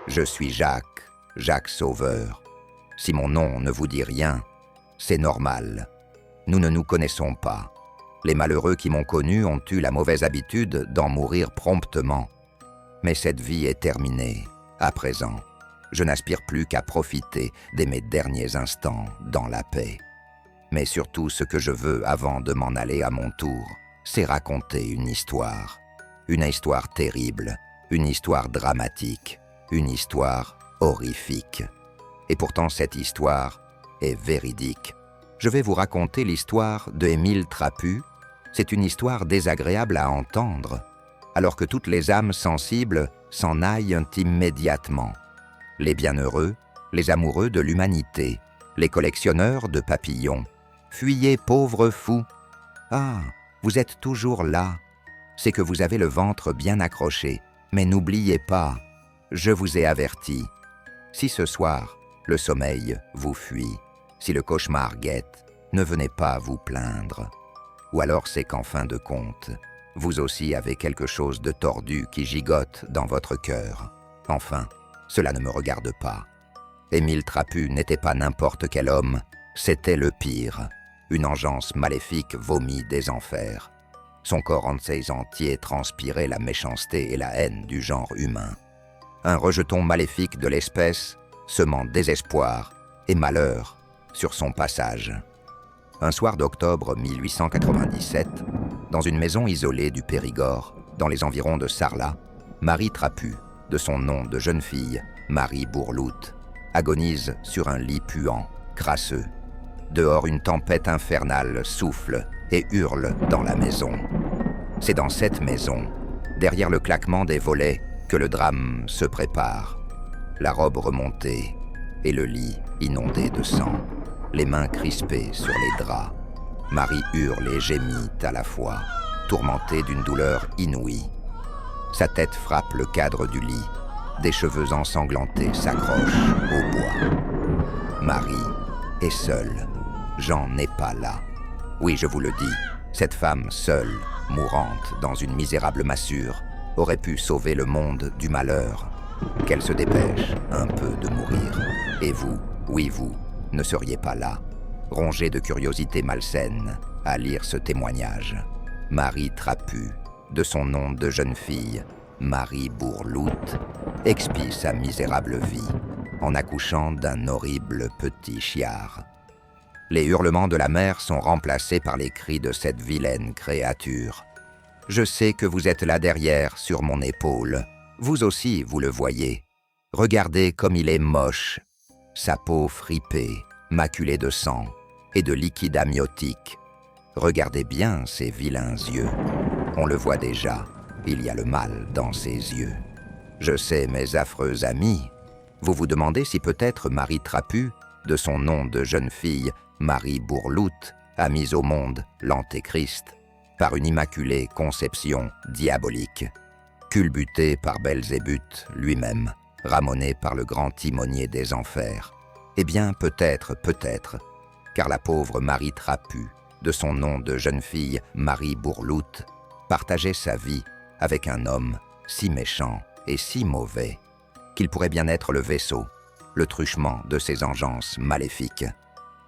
Je suis Jacques, Jacques Sauveur. Si mon nom ne vous dit rien, c'est normal. Nous ne nous connaissons pas. Les malheureux qui m'ont connu ont eu la mauvaise habitude d'en mourir promptement. Mais cette vie est terminée, à présent. Je n'aspire plus qu'à profiter de mes derniers instants dans la paix. Mais surtout, ce que je veux avant de m'en aller à mon tour, c'est raconter une histoire terrible, une histoire dramatique, une histoire horrifique. Et pourtant, cette histoire est véridique. Je vais vous raconter l'histoire de Émile Trapu. C'est une histoire désagréable à entendre, alors que toutes les âmes sensibles s'en aillent immédiatement. Les bienheureux, les amoureux de l'humanité, les collectionneurs de papillons. Fuyez, pauvres fous. Ah, vous êtes toujours là. C'est que vous avez le ventre bien accroché. Mais n'oubliez pas, je vous ai averti. Si ce soir, le sommeil vous fuit, si le cauchemar guette, ne venez pas vous plaindre. Ou alors c'est qu'en fin de compte, vous aussi avez quelque chose de tordu qui gigote dans votre cœur. Enfin, cela ne me regarde pas. Émile Trapu n'était pas n'importe quel homme, c'était le pire. Une engeance maléfique vomie des enfers. Son corps entier transpirait la méchanceté et la haine du genre humain. Un rejeton maléfique de l'espèce, semant désespoir et malheur sur son passage. Un soir d'octobre 1897, dans une maison isolée du Périgord, dans les environs de Sarlat, Marie Trapu, de son nom de jeune fille, Marie Bourloute, agonise sur un lit puant, crasseux. Dehors, une tempête infernale souffle et hurle dans la maison. C'est dans cette maison, derrière le claquement des volets, que le drame se prépare. La robe remontée et le lit inondé de sang, les mains crispées sur les draps. Marie hurle et gémit à la fois, tourmentée d'une douleur inouïe. Sa tête frappe le cadre du lit, des cheveux ensanglantés s'accrochent au bois. Marie est seule. Jean n'est pas là. Oui, je vous le dis, cette femme seule, mourante dans une misérable massure, aurait pu sauver le monde du malheur. Qu'elle se dépêche un peu de mourir. Et vous, oui vous, ne seriez pas là, rongé de curiosité malsaine, à lire ce témoignage. Marie Trapu, de son nom de jeune fille, Marie Bourloute, expie sa misérable vie en accouchant d'un horrible petit chiard. Les hurlements de la mère sont remplacés par les cris de cette vilaine créature. Je sais que vous êtes là derrière, sur mon épaule. Vous aussi, vous le voyez. Regardez comme il est moche. Sa peau fripée, maculée de sang et de liquide amniotique. Regardez bien ces vilains yeux. On le voit déjà, il y a le mal dans ses yeux. Je sais, mes affreux amis, vous vous demandez si peut-être Marie Trapu, de son nom de jeune fille, Marie Bourloute, a mis au monde l'Antéchrist, par une immaculée conception diabolique, culbutée par Belzébuth lui-même, ramonée par le grand timonier des enfers. Eh bien, peut-être, car la pauvre Marie Trapu, de son nom de jeune fille, Marie Bourloute, partageait sa vie avec un homme si méchant et si mauvais, qu'il pourrait bien être le vaisseau, le truchement de ses engeances maléfiques.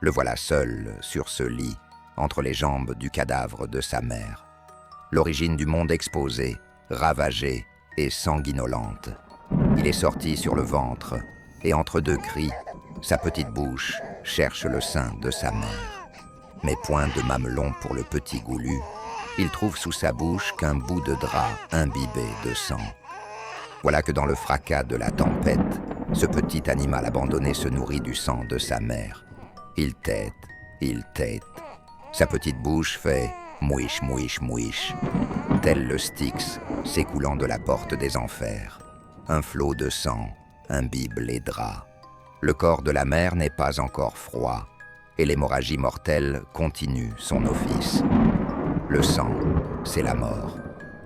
Le voilà seul sur ce lit, entre les jambes du cadavre de sa mère. L'origine du monde exposée, ravagée et sanguinolente. Il est sorti sur le ventre, et entre deux cris, sa petite bouche cherche le sein de sa mère. Mais point de mamelon pour le petit goulu, il trouve sous sa bouche qu'un bout de drap imbibé de sang. Voilà que dans le fracas de la tempête, ce petit animal abandonné se nourrit du sang de sa mère. Il tète. Sa petite bouche fait mouiche, mouiche, mouiche, tel le Styx s'écoulant de la porte des enfers. Un flot de sang imbibe les draps. Le corps de la mère n'est pas encore froid, et l'hémorragie mortelle continue son office. Le sang, c'est la mort.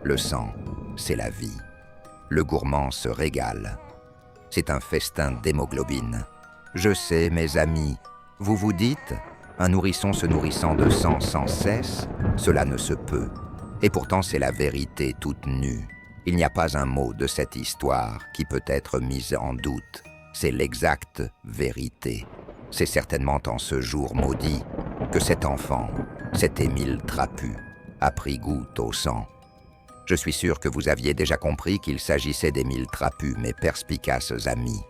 Le sang, c'est la vie. Le gourmand se régale. C'est un festin d'hémoglobine. Je sais, mes amis, vous vous dites, un nourrisson se nourrissant de sang sans cesse, cela ne se peut. Et pourtant c'est la vérité toute nue. Il n'y a pas un mot de cette histoire qui peut être mis en doute. C'est l'exacte vérité. C'est certainement en ce jour maudit que cet enfant, cet Émile Trapu, a pris goût au sang. Je suis sûr que vous aviez déjà compris qu'il s'agissait d'Émile Trapu, mes perspicaces amis.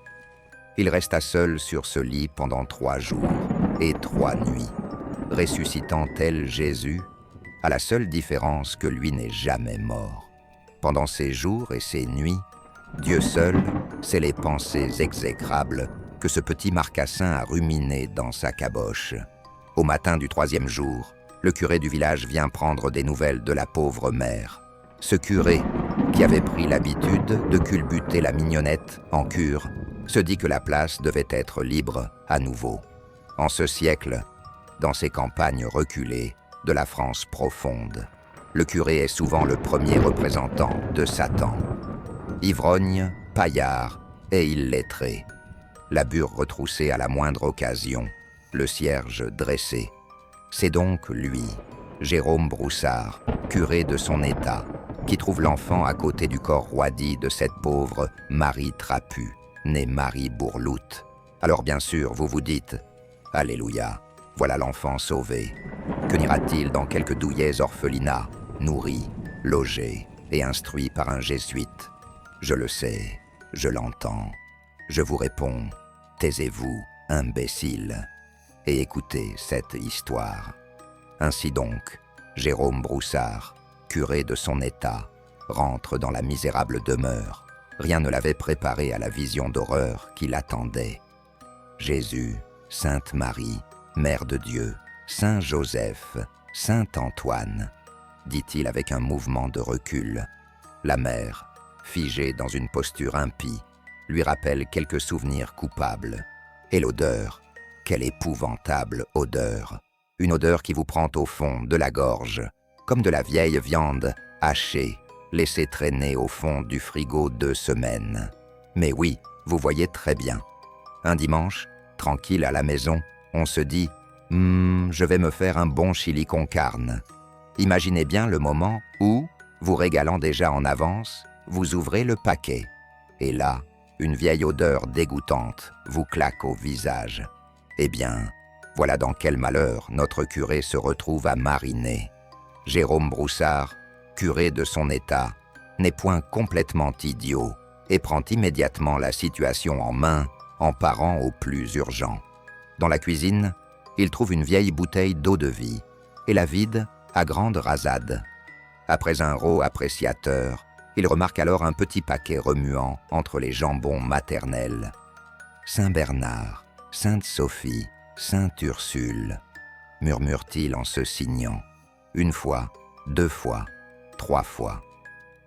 Il resta seul sur ce lit pendant 3 jours et 3 nuits, ressuscitant tel Jésus, à la seule différence que lui n'est jamais mort. Pendant ces jours et ces nuits, Dieu seul sait les pensées exécrables que ce petit marcassin a ruminées dans sa caboche. Au matin du 3e jour, le curé du village vient prendre des nouvelles de la pauvre mère. Ce curé, qui avait pris l'habitude de culbuter la mignonnette en cure, se dit que la place devait être libre à nouveau. En ce siècle, dans ces campagnes reculées de la France profonde, le curé est souvent le premier représentant de Satan. Ivrogne, paillard et illettré, la bure retroussée à la moindre occasion, le cierge dressé. C'est donc lui, Jérôme Broussard, curé de son état, qui trouve l'enfant à côté du corps roidi de cette pauvre Marie Trapu, née Marie Bourloute. Alors bien sûr, vous vous dites « Alléluia, voilà l'enfant sauvé. Que n'ira-t-il dans quelques douillets orphelinats, nourri, logé et instruit par un jésuite ?» Je le sais, je l'entends. Je vous réponds « Taisez-vous, imbécile, et écoutez cette histoire. » Ainsi donc, Jérôme Broussard, curé de son état, rentre dans la misérable demeure. Rien ne l'avait préparé à la vision d'horreur qui l'attendait. Jésus, Sainte Marie, Mère de Dieu, Saint Joseph, Saint Antoine, dit-il avec un mouvement de recul. La mère, figée dans une posture impie, lui rappelle quelques souvenirs coupables. Et l'odeur, quelle épouvantable odeur! Une odeur qui vous prend au fond de la gorge, comme de la vieille viande hachée, laissée traîner au fond du frigo 2 semaines. Mais oui, vous voyez très bien. Un dimanche, tranquille à la maison, on se dit « je vais me faire un bon chili con carne ». Imaginez bien le moment où, vous régalant déjà en avance, vous ouvrez le paquet. Et là, une vieille odeur dégoûtante vous claque au visage. Eh bien, voilà dans quel malheur notre curé se retrouve à mariner. Jérôme Broussard, curé de son état, n'est point complètement idiot et prend immédiatement la situation en main en parant au plus urgent. Dans la cuisine, il trouve une vieille bouteille d'eau-de-vie et la vide à grande rasade. Après un rot appréciateur, il remarque alors un petit paquet remuant entre les jambons maternels. Saint Bernard, Sainte Sophie, Sainte Ursule, murmure-t-il en se signant. 1 fois, 2 fois, 3 fois.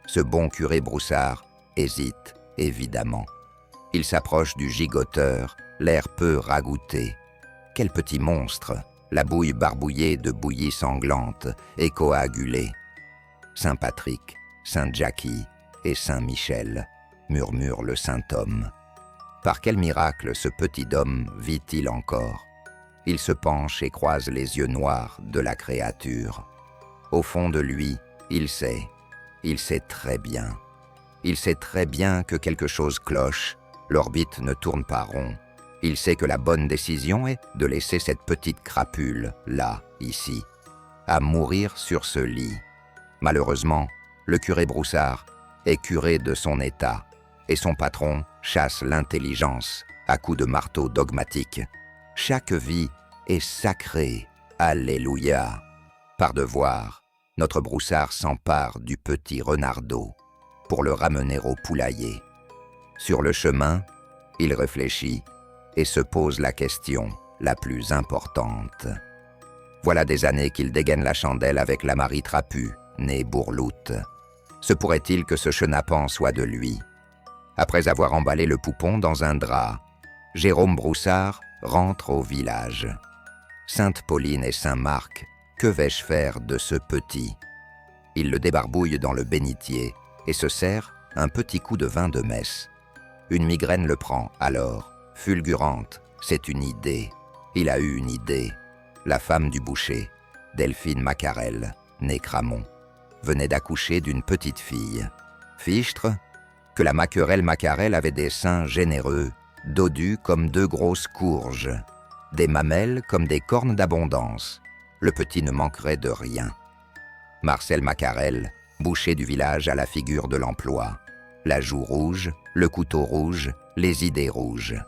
Ce bon curé Broussard hésite, évidemment. Il s'approche du gigoteur, l'air peu ragoûté. Quel petit monstre, la bouille barbouillée de bouillie sanglante et coagulée. Saint Patrick, Saint Jackie et Saint Michel, murmure le saint homme. Par quel miracle ce petit homme vit-il encore? Il se penche et croise les yeux noirs de la créature. Au fond de lui, il sait très bien. Il sait très bien que quelque chose cloche, l'orbite ne tourne pas rond. Il sait que la bonne décision est de laisser cette petite crapule, là, ici, à mourir sur ce lit. Malheureusement, le curé Broussard est curé de son état, et son patron chasse l'intelligence à coups de marteau dogmatique. Chaque vie est sacrée, alléluia. Par devoir, notre Broussard s'empare du petit renardeau pour le ramener au poulailler. Sur le chemin, il réfléchit et se pose la question la plus importante. Voilà des années qu'il dégaine la chandelle avec la Marie Trapu, née Bourloute. Se pourrait-il que ce chenapan soit de lui? Après avoir emballé le poupon dans un drap, Jérôme Broussard rentre au village. Sainte Pauline et Saint Marc, que vais-je faire de ce petit? Il le débarbouille dans le bénitier et se sert un petit coup de vin de messe. Une migraine le prend alors, fulgurante, c'est une idée. Il a eu une idée. La femme du boucher, Delphine Macarel, née Cramont, venait d'accoucher d'une petite fille. Fichtre, que la maquerelle Macarel avait des seins généreux, dodus comme deux grosses courges, des mamelles comme des cornes d'abondance. Le petit ne manquerait de rien. Marcel Macarel, boucher du village à la figure de l'emploi, la joue rouge, le couteau rouge, les idées rouges.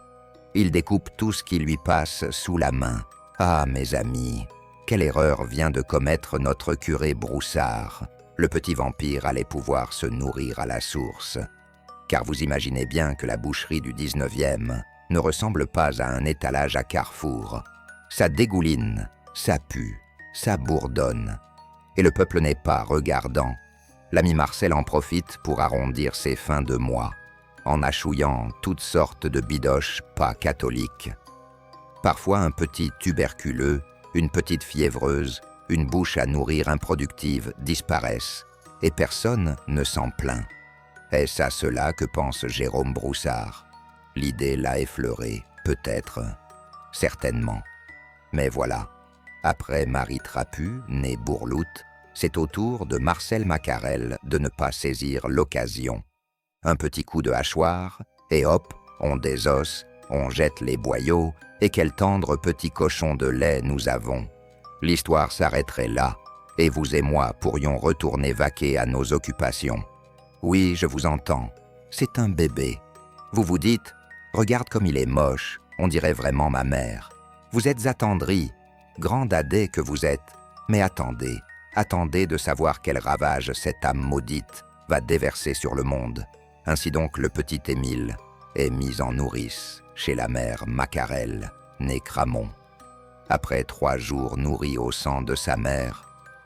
Il découpe tout ce qui lui passe sous la main. Ah, mes amis, quelle erreur vient de commettre notre curé Broussard. Le petit vampire allait pouvoir se nourrir à la source. Car vous imaginez bien que la boucherie du 19e ne ressemble pas à un étalage à Carrefour. Ça dégouline, ça pue, ça bourdonne. Et le peuple n'est pas regardant. L'ami Marcel en profite pour arrondir ses fins de mois, en achouillant toutes sortes de bidoches pas catholiques. Parfois un petit tuberculeux, une petite fiévreuse, une bouche à nourrir improductive disparaissent, et personne ne s'en plaint. Est-ce à cela que pense Jérôme Broussard? L'idée l'a effleuré, peut-être, certainement. Mais voilà, après Marie Trapu, née Bourloute, c'est au tour de Marcel Macarel de ne pas saisir l'occasion. Un petit coup de hachoir, et hop, on désosse, on jette les boyaux, et quel tendre petit cochon de lait nous avons. L'histoire s'arrêterait là, et vous et moi pourrions retourner vaquer à nos occupations. Oui, je vous entends, c'est un bébé. Vous vous dites, regarde comme il est moche, on dirait vraiment ma mère. Vous êtes attendri, grand dadais que vous êtes, mais attendez. Attendez de savoir quel ravage cette âme maudite va déverser sur le monde. Ainsi donc le petit Émile est mis en nourrice chez la mère Macarel, née Cramont. Après 3 jours nourri au sang de sa mère,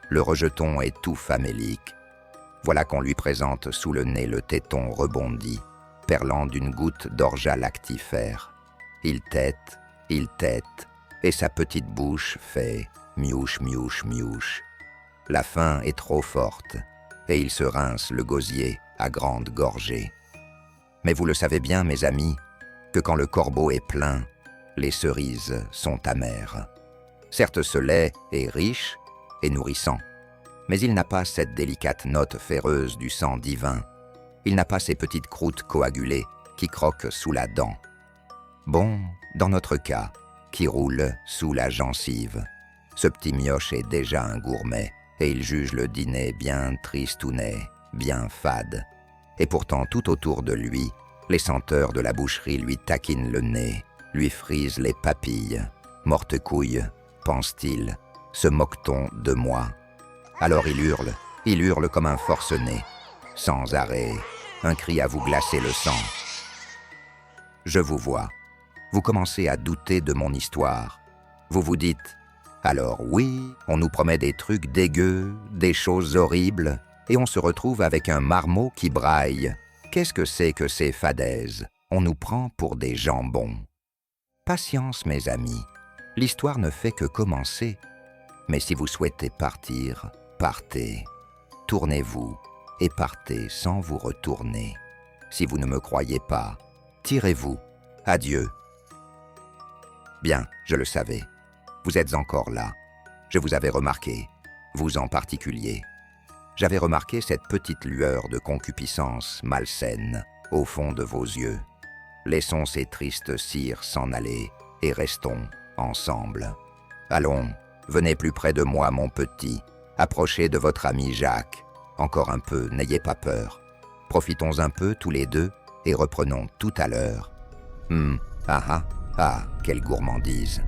le rejeton est tout famélique. Voilà qu'on lui présente sous le nez le téton rebondi, perlant d'une goutte d'orgeat lactifère. Il tète, et sa petite bouche fait miouche, miouche, miouche. La faim est trop forte, et il se rince le gosier à grande gorgée. Mais vous le savez bien, mes amis, que quand le corbeau est plein, les cerises sont amères. Certes, ce lait est riche et nourrissant, mais il n'a pas cette délicate note féreuse du sang divin. Il n'a pas ces petites croûtes coagulées qui croquent sous la dent. Bon, dans notre cas, qui roule sous la gencive, ce petit mioche est déjà un gourmet, et il juge le dîner bien tristounet, bien fade. Et pourtant, tout autour de lui, les senteurs de la boucherie lui taquinent le nez, lui frisent les papilles. Morte couille, pense-t-il, se moque-t-on de moi? Alors il hurle comme un forcené, sans arrêt, un cri à vous glacer le sang. Je vous vois, vous commencez à douter de mon histoire. Vous vous dites, alors oui, on nous promet des trucs dégueux, des choses horribles, et on se retrouve avec un marmot qui braille. Qu'est-ce que c'est que ces fadaises? On nous prend pour des jambons. Patience, mes amis, l'histoire ne fait que commencer. Mais si vous souhaitez partir, partez. Tournez-vous et partez sans vous retourner. Si vous ne me croyez pas, tirez-vous. Adieu. Bien, je le savais. Vous êtes encore là. Je vous avais remarqué, vous en particulier. J'avais remarqué cette petite lueur de concupiscence malsaine au fond de vos yeux. Laissons ces tristes cires s'en aller et restons ensemble. Allons, venez plus près de moi, mon petit. Approchez de votre ami Jacques. Encore un peu, n'ayez pas peur. Profitons un peu tous les deux et reprenons tout à l'heure. Ah, quelle gourmandise!